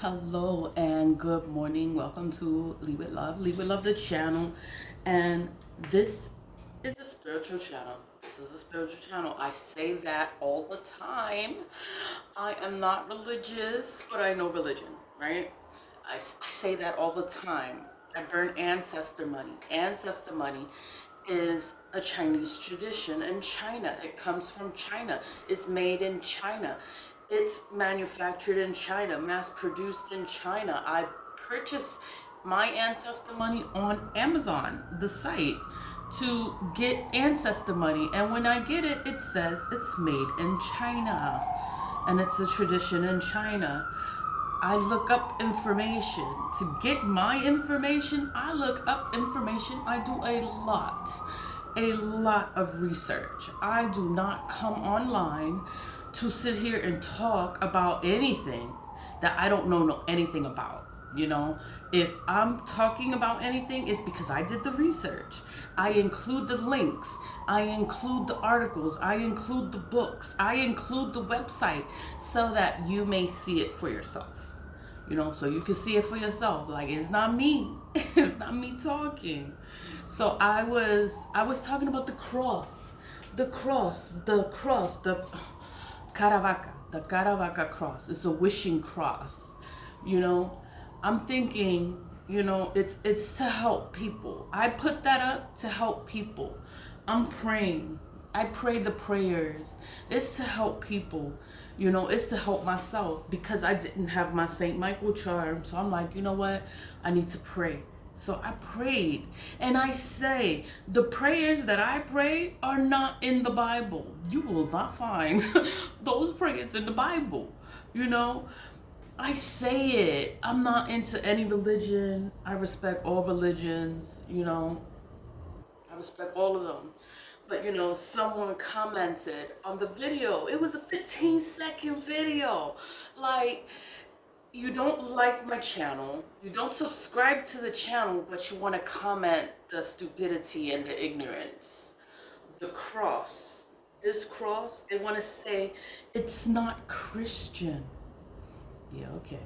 Hello and good morning. Welcome to Lead with Love. Lead with Love, the channel. And this is a spiritual channel. This is a spiritual channel. I say that all the time. I am not religious, but I know religion, right? I say that all the time. I burn ancestor money. Ancestor money is a Chinese tradition in China. It comes from China. It's made in China. It's manufactured in China, mass produced in China. I purchased my ancestor money on Amazon, the site, to get ancestor money. And when I get it, it says it's made in China. And it's a tradition in China. I look up information. To get my information, I look up information. I do a lot of research. I do not come online to sit here and talk about anything that I don't know anything about. You know, if I'm talking about anything, it's because I did the research. I include the links, I include the articles, I include the books, I include the website so that you may see it for yourself. You know, so you can see it for yourself. Like, it's not me. It's not me talking. So I was talking about the Caravaca, the Caravaca cross. It's a wishing cross. You know, I'm thinking, you know, it's to help people. I put that up to help people. I'm praying. I pray the prayers. It's to help people. You know, it's to help myself because I didn't have my St. Michael charm. So I'm like, you know what? I need to pray. So I prayed. And I say, the prayers that I pray are not in the Bible. You will not find those prayers in the Bible. You know, I say it. I'm not into any religion. I respect all religions, you know. I respect all of them. But you know, someone commented on the video. It was a 15-second video. Like, you don't like my channel, you don't subscribe to the channel, but you want to comment the stupidity and the ignorance. The cross, this cross, they want to say it's not Christian. Yeah, okay.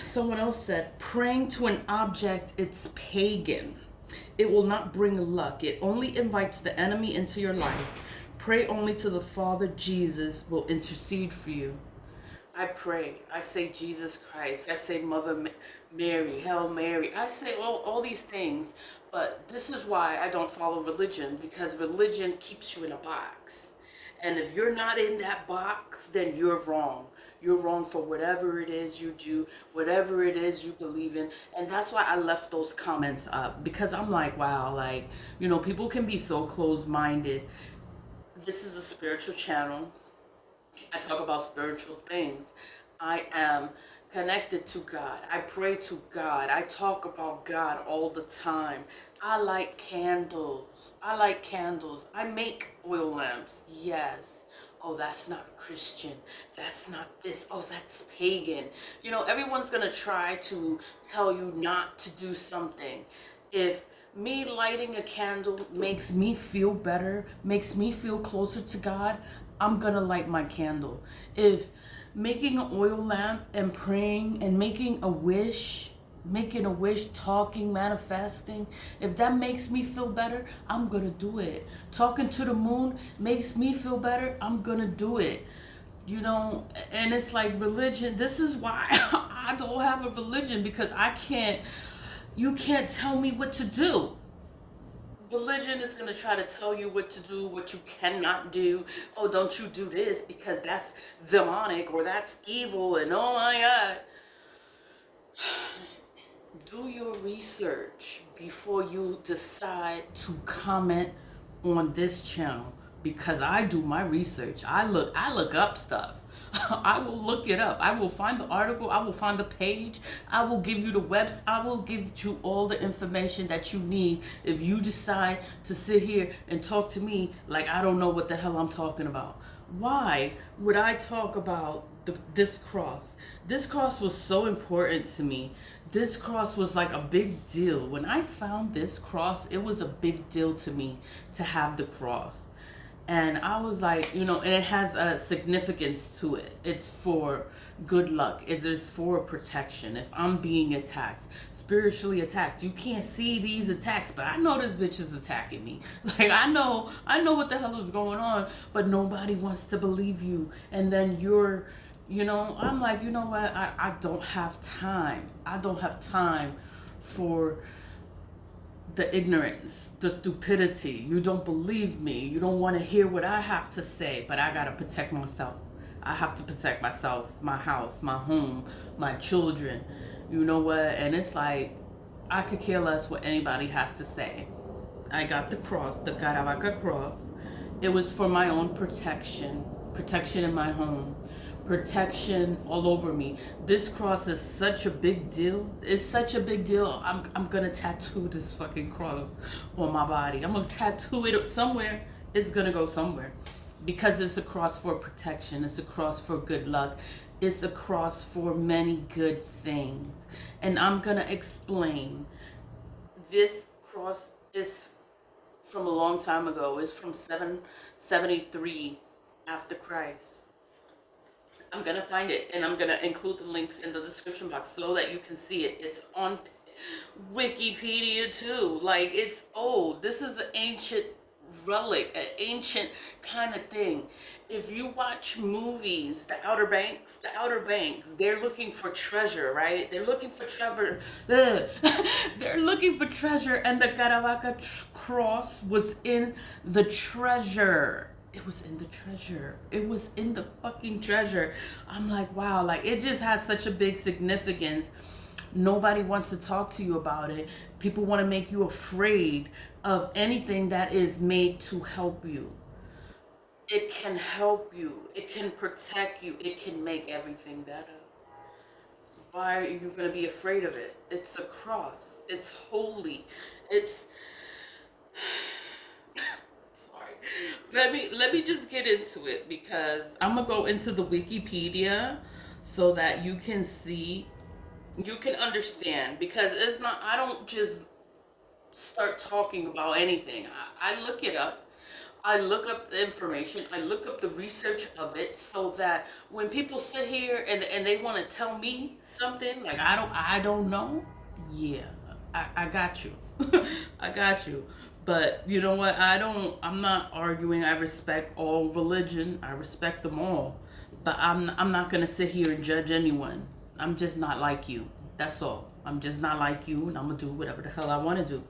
Someone else said, praying to an object, it's pagan. It will not bring luck. It only invites the enemy into your life. Pray only to the Father. Jesus will intercede for you. I pray. I say Jesus Christ. I say Mother Mary, Hail Mary. I say all these things. But this is why I don't follow religion, because religion keeps you in a box. And if you're not in that box, then you're wrong. You're wrong for whatever it is you do, whatever it is you believe in. And that's why I left those comments up, because I'm like, wow, like, you know, people can be so closed-minded. This is a spiritual channel. I talk about spiritual things. I am connected to God. I pray to God. I talk about God all the time. I like candles. I like candles. I make oil lamps. Yes. Oh, that's not Christian. That's not this. Oh, that's pagan. You know, everyone's going to try to tell you not to do something. If me lighting a candle makes me feel better, makes me feel closer to God, I'm gonna light my candle. If making an oil lamp and praying and making a wish, talking, manifesting, if that makes me feel better, I'm gonna do it. Talking to the moon makes me feel better, I'm gonna do it. You know, and it's like religion. This is why I don't have a religion, because you can't tell me what to do. Religion is going to try to tell you what to do, what you cannot do. Oh, don't you do this because that's demonic or that's evil, and oh my God. Do your research before you decide to comment on this channel, because I do my research. I look up stuff. I will look it up. I will find the article. I will find the page. I will give you the webs. I will give you all the information that you need if you decide to sit here and talk to me like I don't know what the hell I'm talking about. Why would I talk about this cross? This cross was so important to me. This cross was like a big deal. When I found this cross, it was a big deal to me to have the cross. And I was like, you know, and it has a significance to it. It's for good luck. It is for protection. If I'm being attacked, spiritually attacked, you can't see these attacks, but I know this bitch is attacking me. Like I know what the hell is going on, but nobody wants to believe you. And then I'm like, you know what? I don't have time. I don't have time for the ignorance, the stupidity. You don't believe me. You don't want to hear what I have to say, but I got to protect myself. I have to protect myself, my house, my home, my children. You know what? And it's like, I could care less what anybody has to say. I got the cross, the Caravaca cross. It was for my own protection, protection in my home, protection all over me. This cross is such a big deal. It's such a big deal. I'm gonna tattoo this fucking cross on my body. I'm gonna tattoo it somewhere. It's gonna go somewhere. Because it's a cross for protection. It's a cross for good luck. It's a cross for many good things. And I'm gonna explain. This cross is from a long time ago. It's from 773 after Christ. I'm gonna find it and I'm gonna include the links in the description box so that you can see it. It's on Wikipedia too. Like, it's old. This is an ancient relic, an ancient kind of thing. If you watch movies, the Outer Banks, they're looking for treasure, right? They're looking for treasure. They're looking for treasure, and the Caravaca cross was in the treasure. It was in the treasure. It was in the fucking treasure. I'm like, wow, like, it just has such a big significance. Nobody wants to talk to you about it. People want to make you afraid of anything that is made to help you. It can help you. It can protect you. It can make everything better. Why are you going to be afraid of it? It's a cross. It's holy. It's sorry. Let me just get into it, because I'm going to go into the Wikipedia so that you can see, you can understand, because it's not, I don't just start talking about anything. I look it up. I look up the information. I look up the research of it, so that when people sit here and they want to tell me something like I don't know, yeah, I got you. I got you. But you know what? I'm not arguing. I respect all religion. I respect them all. But I'm not gonna sit here and judge anyone. I'm just not like you. That's all. I'm just not like you, and I'm gonna do whatever the hell I want to do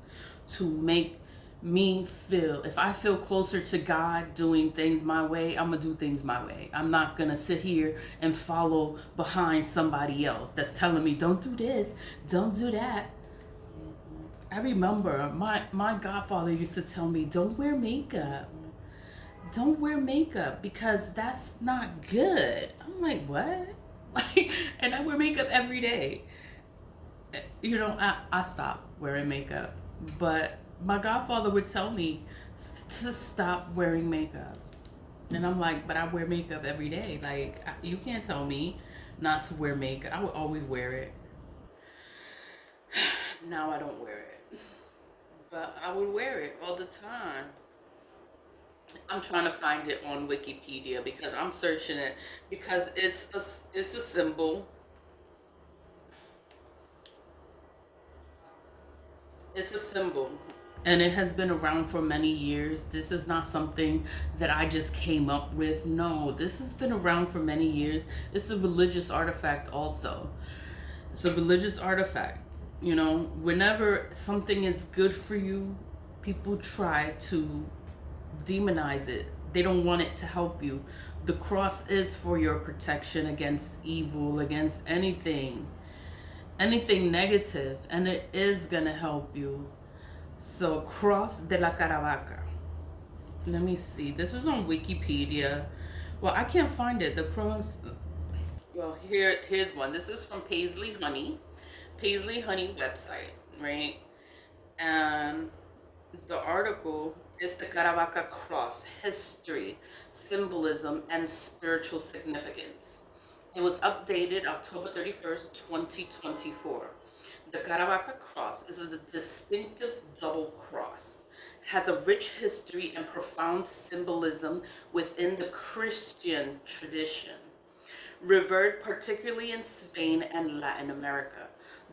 to make me feel. If I feel closer to God doing things my way, I'm gonna do things my way. I'm not gonna sit here and follow behind somebody else that's telling me, don't do this, don't do that. I remember my godfather used to tell me, don't wear makeup. Don't wear makeup because that's not good. I'm like, what? Like, and I wear makeup every day. I stopped wearing makeup, but my godfather would tell me to stop wearing makeup. And I'm like, but I wear makeup every day. Like, you can't tell me not to wear makeup. I would always wear it. Now I don't wear it. But I would wear it all the time. I'm trying to find it on Wikipedia because I'm searching it, because it's a symbol. It's a symbol, and it has been around for many years. This is not something that I just came up with. No, this has been around for many years. It's a religious artifact also. It's a religious artifact. Whenever something is good for you, people try to demonize it. They don't want it to help you. The cross is for your protection against evil, against anything negative, and it is gonna help you. So, cross de la Caravaca. Let me see. This is on Wikipedia. Well, I can't find it. The cross. Well, here's one. This is from Paisley Honey website, right? And the article is the Caravaca cross: history, symbolism, and spiritual significance. It was updated October 31st, 2024. The Caravaca cross is a distinctive double cross, has a rich history and profound symbolism within the Christian tradition. Revered particularly in Spain and Latin America,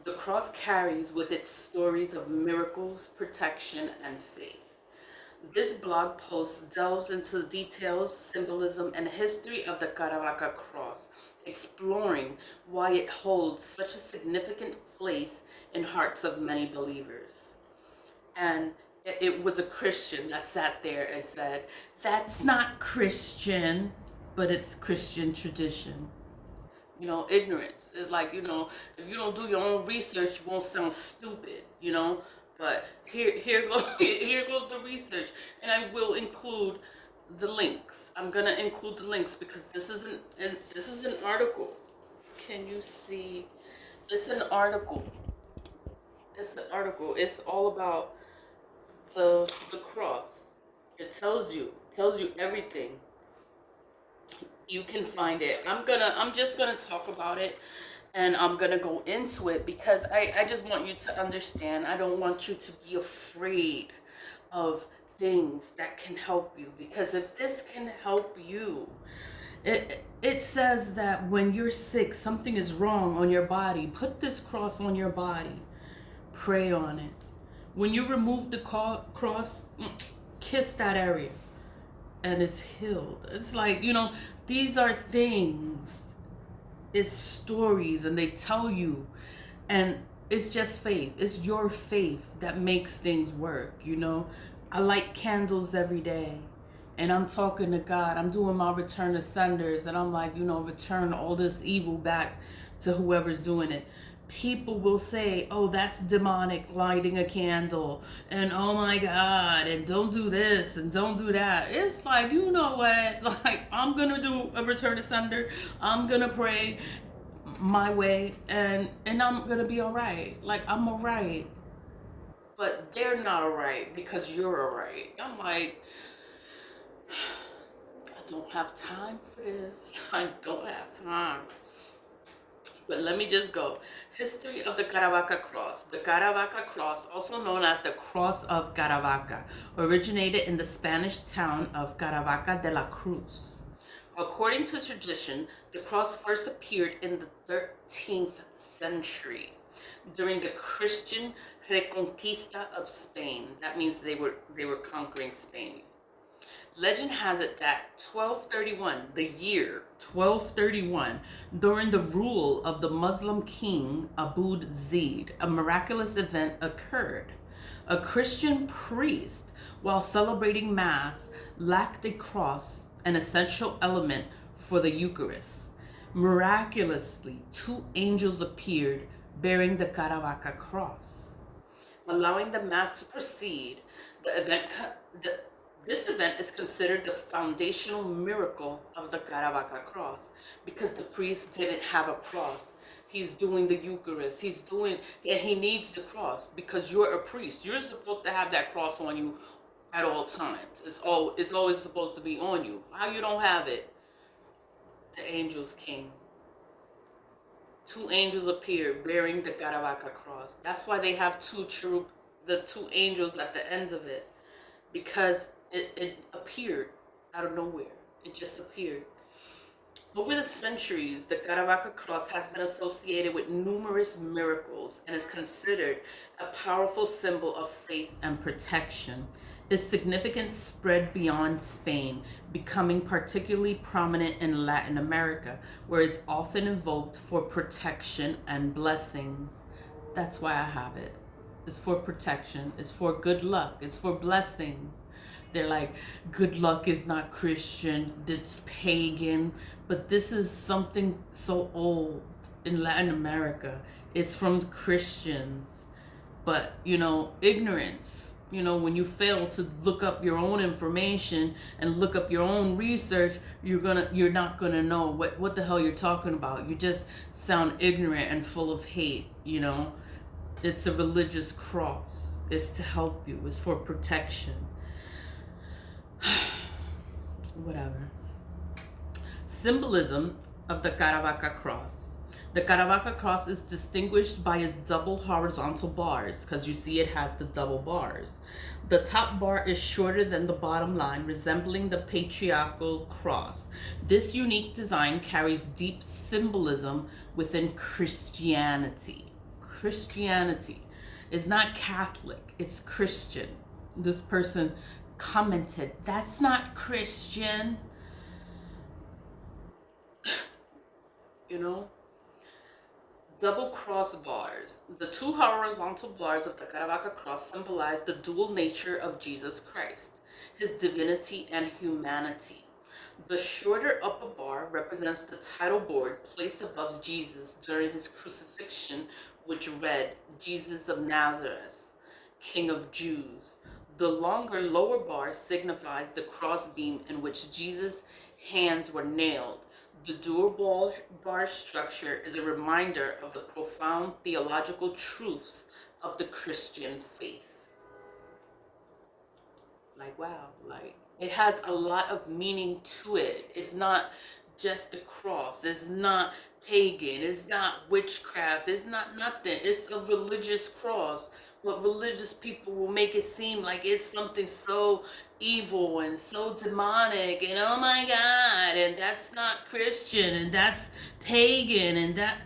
the cross carries with it stories of miracles, protection, and faith. This blog post delves into details, symbolism, and history of the Caravaca cross, exploring why it holds such a significant place in hearts of many believers. And it was a Christian that sat there and said, "That's not Christian, but it's Christian tradition." You know, ignorance is like, you know, if you don't do your own research, you won't sound stupid, you know. But here goes here goes the research, and I will include the links. I'm gonna include the links because this is an article. Can you see? It's an article. It's an article. It's all about the cross. It tells you everything. You can find it. I'm just gonna talk about it, and I'm gonna go into it because I just want you to understand. I don't want you to be afraid of things that can help you, because if this can help you, it says that when you're sick, something is wrong on your body, put this cross on your body, pray on it. When you remove the cross, kiss that area, and it's healed. It's like, you know, these are things, it's stories, and they tell you, and it's just faith. It's your faith that makes things work, you know. I light candles every day, and I'm talking to God. I'm doing my return to senders, and I'm like, you know, return all this evil back to whoever's doing it. People will say, "Oh, that's demonic, lighting a candle," and "Oh my God," and "Don't do this and don't do that." It's like, you know what? Like, I'm gonna do a return to sender. I'm gonna pray my way, and I'm gonna be all right. Like, I'm all right, but they're not all right because you're all right. I'm like, I don't have time for this. I don't have time. But let me just go. History of the Caravaca cross. The Caravaca cross, also known as the Cross of Caravaca, originated in the Spanish town of Caravaca de la Cruz. According to tradition, the cross first appeared in the 13th century during the Christian Reconquista of Spain. That means they were conquering Spain. Legend has it that 1231, the year 1231, during the rule of the Muslim king Abu Zaid, a miraculous event occurred. A Christian priest, while celebrating Mass, lacked a cross, an essential element for the Eucharist. Miraculously, two angels appeared bearing the Caravaca cross. Allowing the Mass to proceed, this event is considered the foundational miracle of the Caravaca cross, because the priest didn't have a cross. He's doing the Eucharist. And he needs the cross because you're a priest. You're supposed to have that cross on you at all times. It's always supposed to be on you. How you don't have it? The angels came. Two angels appeared bearing the Caravaca cross. That's why they have the two angels at the end of it, because it appeared out of nowhere. It just appeared. Over the centuries, the Caravaca cross has been associated with numerous miracles and is considered a powerful symbol of faith and protection. Its significance spread beyond Spain, becoming particularly prominent in Latin America, where it's often invoked for protection and blessings. That's why I have it. It's for protection. It's for good luck. It's for blessings. They're like, good luck is not Christian, it's pagan. But this is something so old in Latin America. It's from Christians. But, you know, ignorance, you know, when you fail to look up your own information and look up your own research, you're not gonna know what the hell you're talking about. You just sound ignorant and full of hate, you know. It's a religious cross. It's to help you. It's for protection. Whatever. Symbolism of the Caravaca cross. The Caravaca cross is distinguished by its double horizontal bars, because you see it has the double bars. The top bar is shorter than the bottom line, resembling the patriarchal cross. This unique design carries deep symbolism within Christianity. Christianity is not Catholic, it's Christian. This person commented, "That's not Christian." You know? Double crossbars. The two horizontal bars of the Caravaca cross symbolize the dual nature of Jesus Christ, his divinity and humanity. The shorter upper bar represents the title board placed above Jesus during his crucifixion, which read, "Jesus of Nazareth, King of Jews." The longer lower bar signifies the crossbeam in which Jesus' hands were nailed. The dual bar structure is a reminder of the profound theological truths of the Christian faith. Like, wow, like it has a lot of meaning to it. It's not just the cross, it's not pagan, it's not witchcraft, it's not nothing. It's a religious cross. But religious people will make it seem like it's something so evil and so demonic and oh my God, and that's not Christian and that's pagan and that.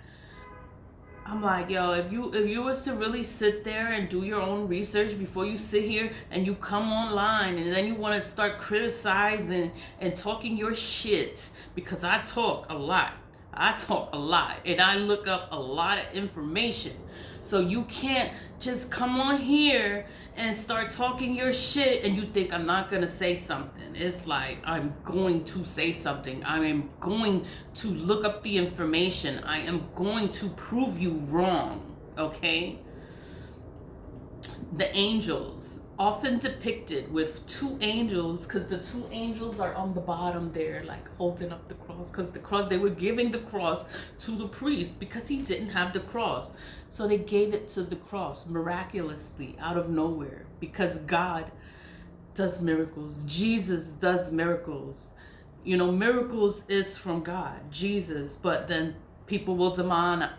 I'm like, yo, if you was to really sit there and do your own research before you sit here and you come online and then you want to start criticizing and talking your shit, because I talk a lot. I talk a lot and I look up a lot of information. So you can't just come on here and start talking your shit and you think I'm not going to say something. It's like, I'm going to say something. I am going to look up the information. I am going to prove you wrong, okay? The angels, often depicted with two angels, because the two angels are on the bottom there, like holding up the cross, because the cross, they were giving the cross to the priest because he didn't have the cross. So they gave it to the cross miraculously out of nowhere, because God does miracles. Jesus does miracles. You know, miracles is from God, Jesus, but then people will demonize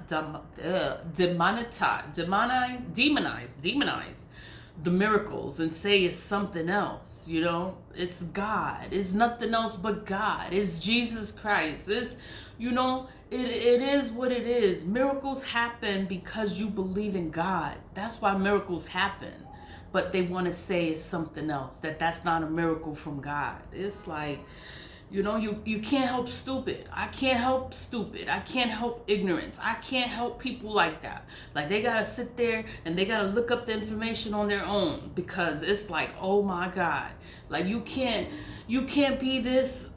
the miracles and say it's something else. You know, it's God, it's nothing else but God, it's Jesus Christ, it's, you know, it is what it is. Miracles happen because you believe in God. That's why miracles happen. But they want to say it's something else, that's not a miracle from God. It's like, you know, you can't help stupid. I can't help stupid. I can't help ignorance. I can't help people like that. Like, they gotta sit there and they gotta look up the information on their own, because it's like, oh my God, like you can't be this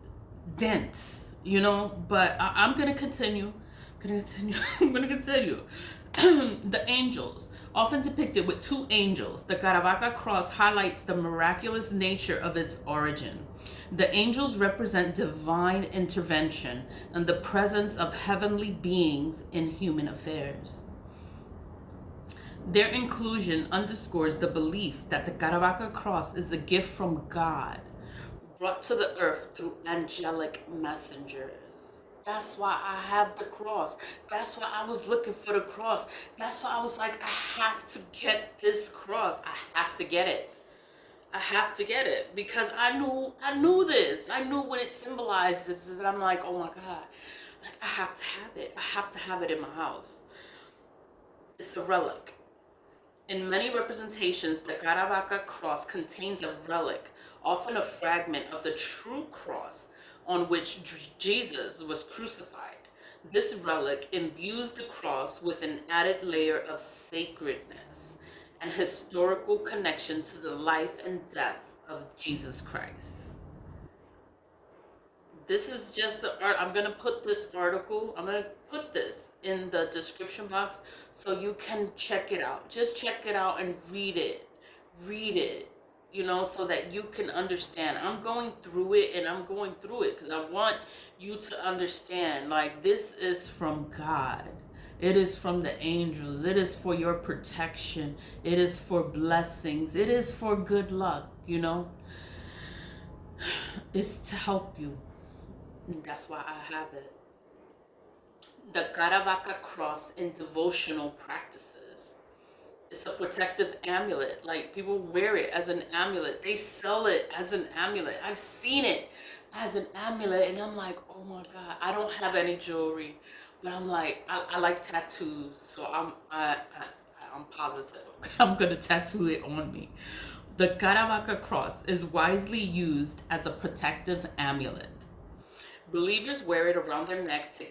dense, you know. But I'm gonna continue. I'm gonna continue. The angels, often depicted with two angels, the Caravaca cross highlights the miraculous nature of its origin. The angels represent divine intervention and the presence of heavenly beings in human affairs. Their inclusion underscores the belief that the Caravaca cross is a gift from God, brought to the earth through angelic messengers. That's why I have the cross. That's why I was looking for the cross. That's why I was like, I have to get this cross. I have to get it. I have to get it, because I knew this. I knew what it symbolized. This, and I'm like, oh my God, like, I have to have it. I have to have it in my house. It's a relic. In many representations, the Caravaca cross contains a relic, often a fragment of the true cross on which Jesus was crucified. This relic imbues the cross with an added layer of sacredness and historical connection to the life and death of Jesus Christ. This is just I'm going to put this article, I'm going to put this in the description box so you can check it out. Just check it out and read it. Read it, you know, so that you can understand. I'm going through it and I'm going through it because I want you to understand, like, this is from God. It is from the angels. It is for your protection. It is for blessings. It is for good luck, you know. It's to help you. And that's why I have it. The Caravaca cross in devotional practices. It's a protective amulet. Like, people wear it as an amulet. They sell it as an amulet. I've seen it as an amulet, and I'm like, oh my God. I don't have any jewelry, but I'm like, I like tattoos, so I'm positive I'm gonna tattoo it on me. The Caravaca cross is wisely used as a protective amulet. Believers wear it around their necks to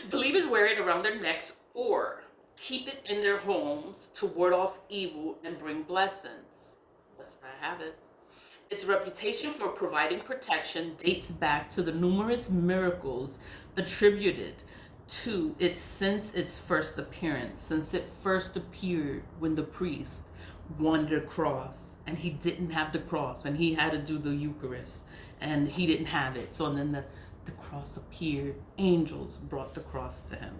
believers wear it around their necks or keep it in their homes to ward off evil and bring blessings. That's why I have it. Its reputation for providing protection dates back to the numerous miracles attributed to it since its first appearance, since it first appeared when the priest wanted a cross and he didn't have the cross and he had to do the Eucharist and he didn't have it. So then the cross appeared. Angels brought the cross to him.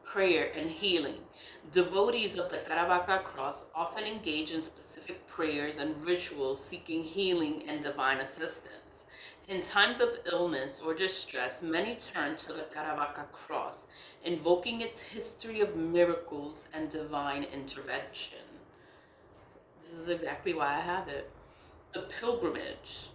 Prayer and healing. Devotees of the Caravaca cross often engage in specific prayers and rituals seeking healing and divine assistance. In times of illness or distress, many turn to the Caravaca cross, invoking its history of miracles and divine intervention. This is exactly why I have it. The pilgrimages.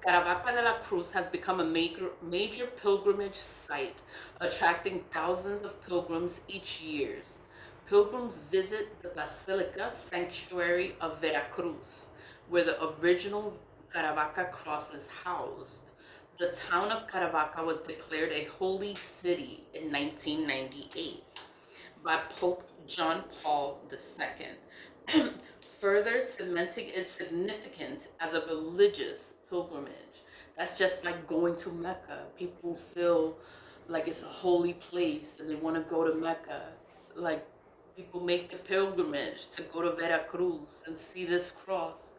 Caravaca de la Cruz has become a major pilgrimage site, attracting thousands of pilgrims each year. Pilgrims visit the Basilica Sanctuary of Veracruz, where the original Caravaca cross is housed. The town of Caravaca was declared a holy city in 1998 by Pope John Paul II, further cementing its significance as a religious pilgrimage. That's just like going to Mecca. People feel like it's a holy place and they want to go to Mecca. Like, people make the pilgrimage to go to Veracruz and see this cross.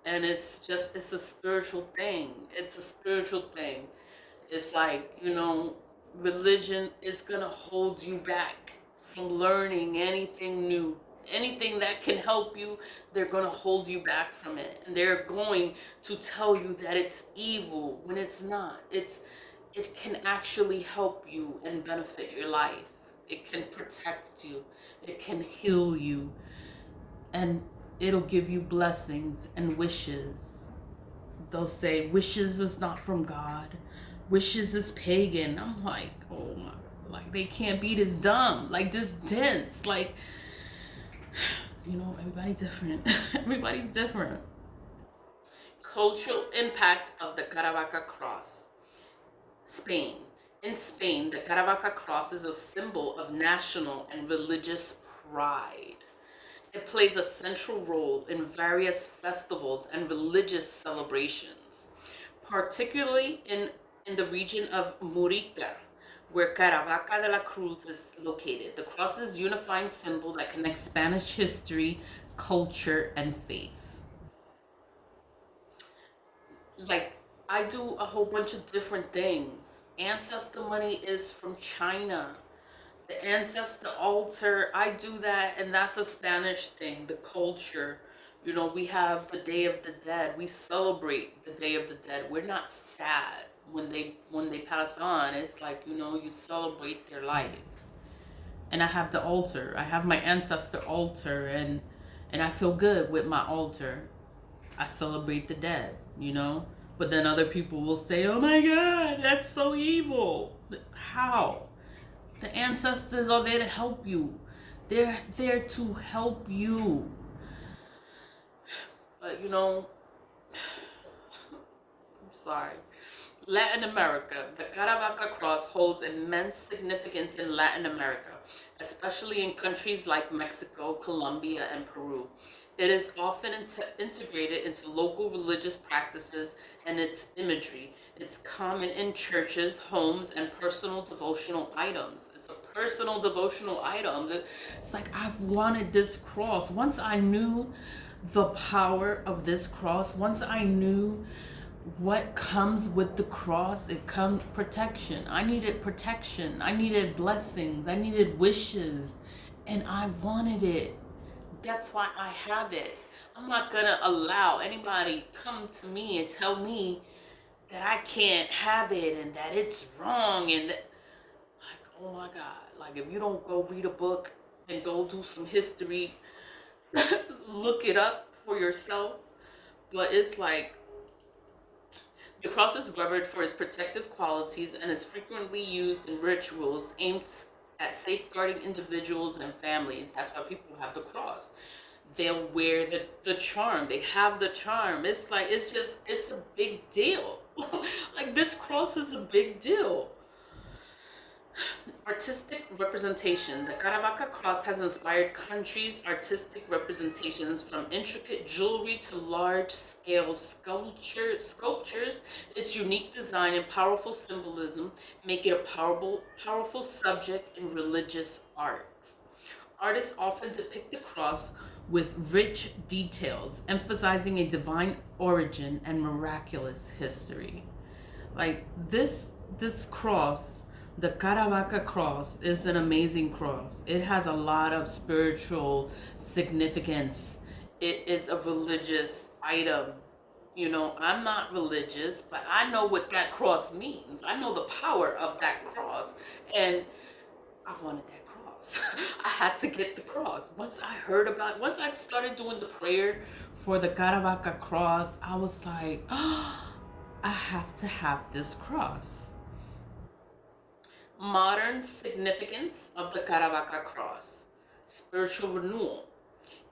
And it's a spiritual thing. It's a spiritual thing. It's like, religion is going to hold you back from learning anything new. Anything that can help you, they're going to hold you back from it. And they're going to tell you that it's evil when it's not. It can actually help you and benefit your life. It can protect you. It can heal you. And it'll give you blessings and wishes. They'll say, wishes is not from God. Wishes is pagan. I'm like, oh my, like, they can't be this dumb, like this dense, like, everybody's different. Everybody's different. Cultural impact of the Caravaca cross. Spain. In Spain, the Caravaca cross is a symbol of national and religious pride. It plays a central role in various festivals and religious celebrations, particularly in the region of Murica, where Caravaca de la Cruz is located. The cross is a unifying symbol that connects Spanish history, culture, and faith. Like, I do a whole bunch of different things. Ancestor money is from China. The ancestor altar, I do that, and that's a Spanish thing, the culture. We have the Day of the Dead. We celebrate the Day of the Dead. We're not sad when they pass on. It's like, you celebrate their life. And I have the altar. I have my ancestor altar, and I feel good with my altar. I celebrate the dead, But then other people will say, oh my God, that's so evil. How? The ancestors are there to help you. They're there to help you. But I'm sorry. Latin America. The Caravaca cross holds immense significance in Latin America, especially in countries like Mexico, Colombia, and Peru. It is often integrated into local religious practices and its imagery. It's common in churches, homes, and personal devotional items. It's a personal devotional item. It's like, I wanted this cross. Once I knew the power of this cross, once I knew what comes with the cross, it comes protection. I needed protection. I needed blessings. I needed wishes. And I wanted it. That's why I have it. I'm not going to allow anybody come to me and tell me that I can't have it and that it's wrong and that, like, oh my God, like if you don't go read a book and go do some history, look it up for yourself. But it's like the cross is revered for its protective qualities and is frequently used in rituals aimed at safeguarding individuals and families. That's why people have the cross. They'll wear the charm. They have the charm. It's like, it's a big deal. Like, this cross is a big deal. Artistic representation. The Caravaca cross has inspired countries' artistic representations, from intricate jewelry to large-scale sculptures. Its unique design and powerful symbolism make it a powerful subject in religious art. Artists often depict the cross with rich details, emphasizing a divine origin and miraculous history. Like this cross, the Caravaca cross, is an amazing cross. It has a lot of spiritual significance. It is a religious item. You know, I'm not religious, but I know what that cross means. I know the power of that cross, and I wanted that cross. I had to get the cross. Once I started doing the prayer for the Caravaca cross, I was like, oh, I have to have this cross. Modern significance of the Caravaca cross. Spiritual renewal.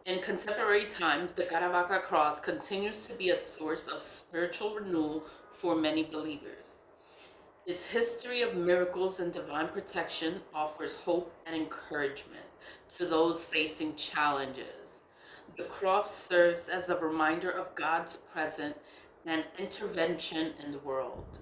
In contemporary times, the Caravaca cross continues to be a source of spiritual renewal for many believers. Its history of miracles and divine protection offers hope and encouragement to those facing challenges. The cross serves as a reminder of God's presence and intervention in the world.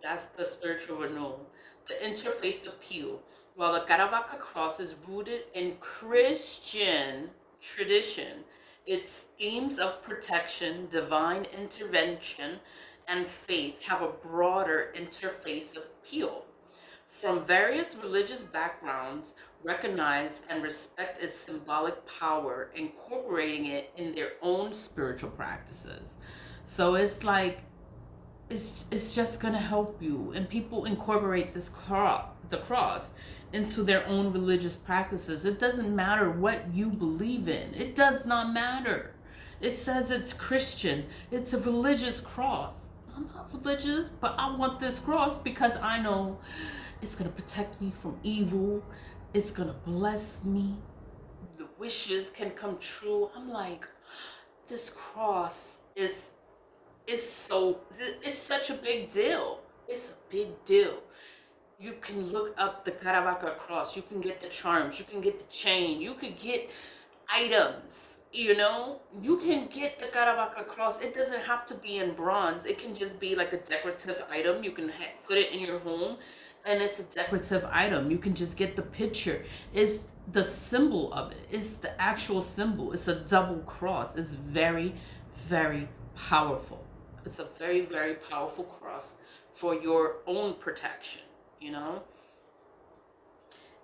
That's the spiritual renewal. The Interfaith Appeal. While the Caravaca cross is rooted in Christian tradition, its themes of protection, divine intervention, and faith have a broader interfaith appeal. From various religious backgrounds, recognize and respect its symbolic power, incorporating it in their own spiritual practices. So it's like, it's just gonna help you, and people incorporate the cross into their own religious practices. It doesn't matter what you believe in. It does not matter. It says it's Christian. It's a religious cross. I'm not religious, but I want this cross because I know it's gonna protect me from evil. It's gonna bless me. The wishes can come true. I'm like, this cross is such a big deal. It's a big deal. You can look up the Caravaca cross. You can get the charms. You can get the chain. You can get items. You know, you can get the Caravaca cross. It doesn't have to be in bronze. It can just be like a decorative item. You can put it in your home, and it's a decorative item. You can just get the picture. It's the symbol of it. It's the actual symbol. It's a double cross. It's very, very powerful. It's a very, very powerful cross for your own protection, you know?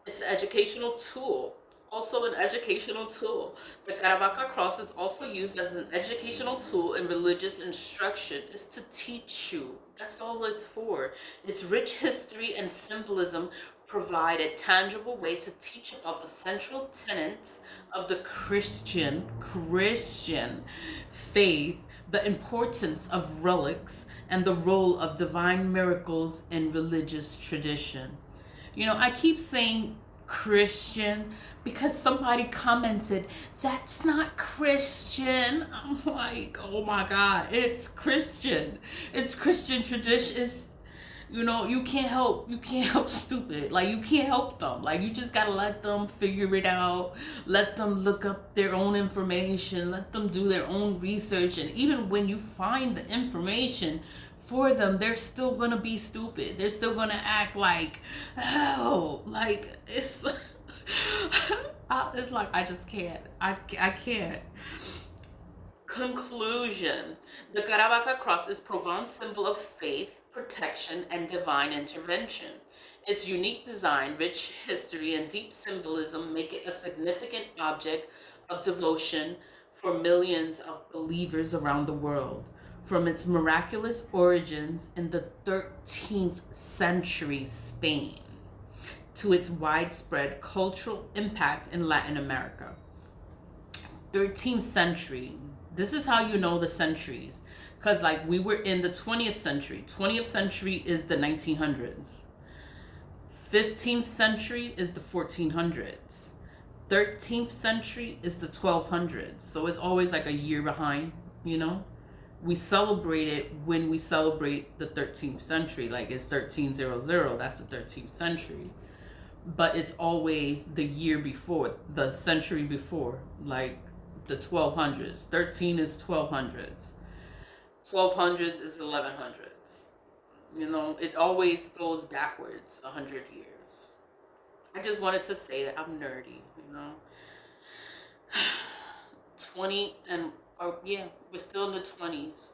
It's an educational tool. Also an educational tool. The Caravaca cross is also used as an educational tool in religious instruction. It's to teach you. That's all it's for. Its rich history and symbolism provide a tangible way to teach about the central tenets of the Christian faith, the importance of relics, and the role of divine miracles in religious tradition. You know, I keep saying Christian because somebody commented, that's not Christian. I'm like, oh my God, it's Christian. It's Christian tradition. It's, you know, you can't help stupid. Like, you can't help them. Like, you just gotta let them figure it out. Let them look up their own information. Let them do their own research. And even when you find the information for them, they're still gonna be stupid. They're still gonna act like, oh, like, it's it's like, I just can't. I can't. Conclusion. The Caravaca cross is Provence symbol of faith, protection, and divine intervention. Its unique design, rich history, and deep symbolism make it a significant object of devotion for millions of believers around the world. from its miraculous origins in the 13th century Spain to its widespread cultural impact in Latin America. 13th century. This is how you know the centuries. Because like we were in the 20th century. 20th century is the 1900s. 15th century is the 1400s. 13th century is the 1200s. So it's always like a year behind, you know? We celebrate it when we celebrate the 13th century. Like it's 1300, that's the 13th century. But it's always the year before, the century before, like the 1200s. 13 is 1200s. 1200s is 1100s. You know, it always goes backwards 100 years. I just wanted to say that I'm nerdy, you know. 20 and, yeah, we're still in the 20s.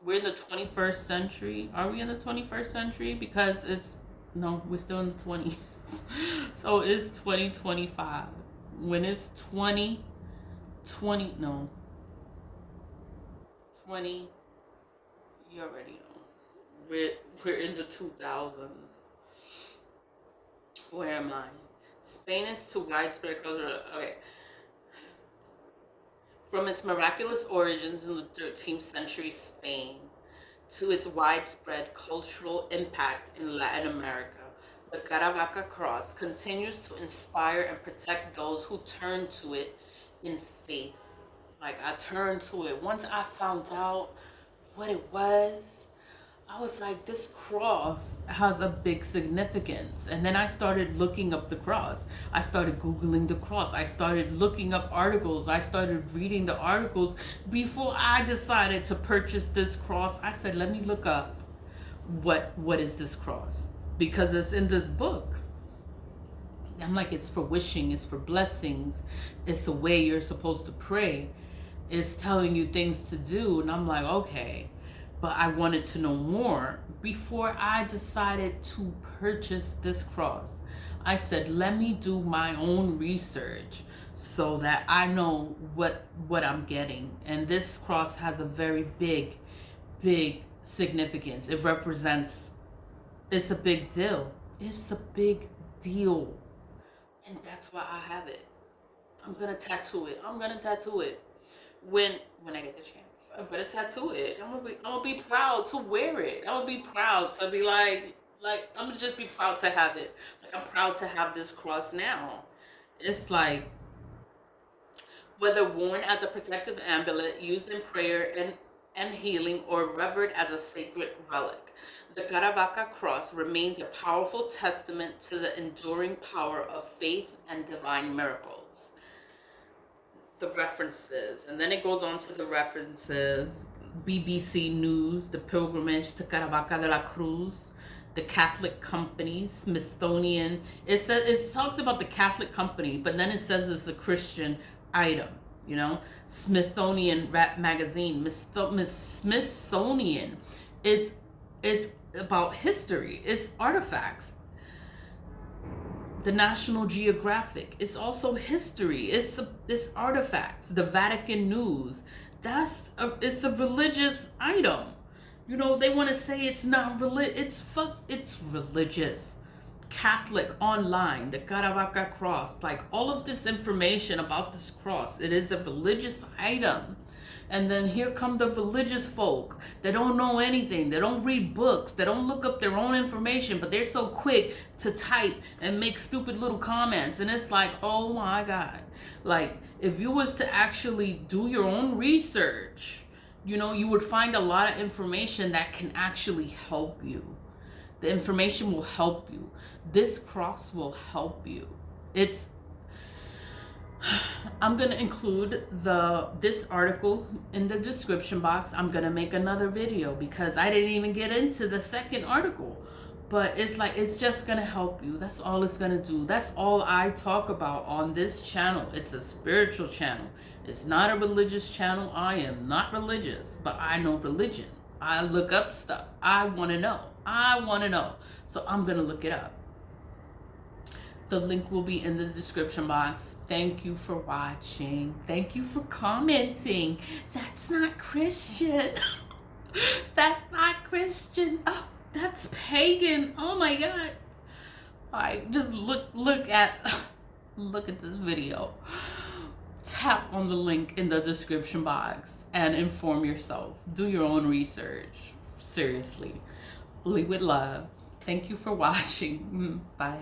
We're in the 21st century. Are we in the 21st century? Because it's, no, we're still in the 20s. So it's 2025. When it's 20, no. 20, you already know. We're in the 2000s. Where am I? Spain is to widespread culture. Okay. From its miraculous origins in the 13th century Spain to its widespread cultural impact in Latin America, the Caravaca cross continues to inspire and protect those who turn to it in faith. Like I turned to it. Once I found out what it was, I was like, this cross has a big significance. And then I started looking up the cross. I started Googling the cross. I started looking up articles. I started reading the articles. Before I decided to purchase this cross, I said, let me look up what is this cross? Because it's in this book. I'm like, it's for wishing, it's for blessings. It's a way you're supposed to pray. It's telling you things to do. And I'm like, okay. But I wanted to know more before I decided to purchase this cross. I said, let me do my own research so that I know what I'm getting. And this cross has a very big significance. It represents, it's a big deal. It's a big deal. And that's why I have it. I'm gonna tattoo it. When I get the chance. I'm gonna tattoo it. I'm gonna be proud to wear it. I'm gonna be proud to be like I'm gonna just be proud to have it. Like I'm proud to have this cross now. It's like, whether worn as a protective amulet, used in prayer and healing, or revered as a sacred relic, the Caravaca cross remains a powerful testament to the enduring power of faith and divine miracles. The references, and then it goes on to the references. BBC News, the pilgrimage to Caravaca de la Cruz, the Catholic Company, Smithsonian. It talks about the Catholic Company, but then it says it's a Christian item, you know. Smithsonian magazine. Smithsonian is about history. It's artifacts. The National Geographic, it's also history. It's artifacts. The Vatican News, it's a religious item. You know, they want to say it's not religious. It's religious. Catholic online, the Caravaca cross, like all of this information about this cross, it is a religious item. And then here come the religious folk that don't know anything. They don't read books. They don't look up their own information, but they're so quick to type and make stupid little comments. And it's like, oh my God. Like, if you was to actually do your own research, you know, you would find a lot of information that can actually help you. The information will help you. This cross will help you. I'm gonna include this article in the description box. I'm gonna make another video because I didn't even get into the second article. But it's like, it's just gonna help you. That's all it's gonna do. That's all I talk about on this channel. It's a spiritual channel. It's not a religious channel. I am not religious, but I know religion. I look up stuff. I wanna know. So I'm gonna look it up. The link will be in the description box. Thank you for watching. Thank you for commenting. That's not Christian. That's not Christian. Oh, that's pagan. Oh my God. All right, just look at this video. Tap on the link in the description box and inform yourself. Do your own research. Seriously. Lead with love. Thank you for watching. Bye.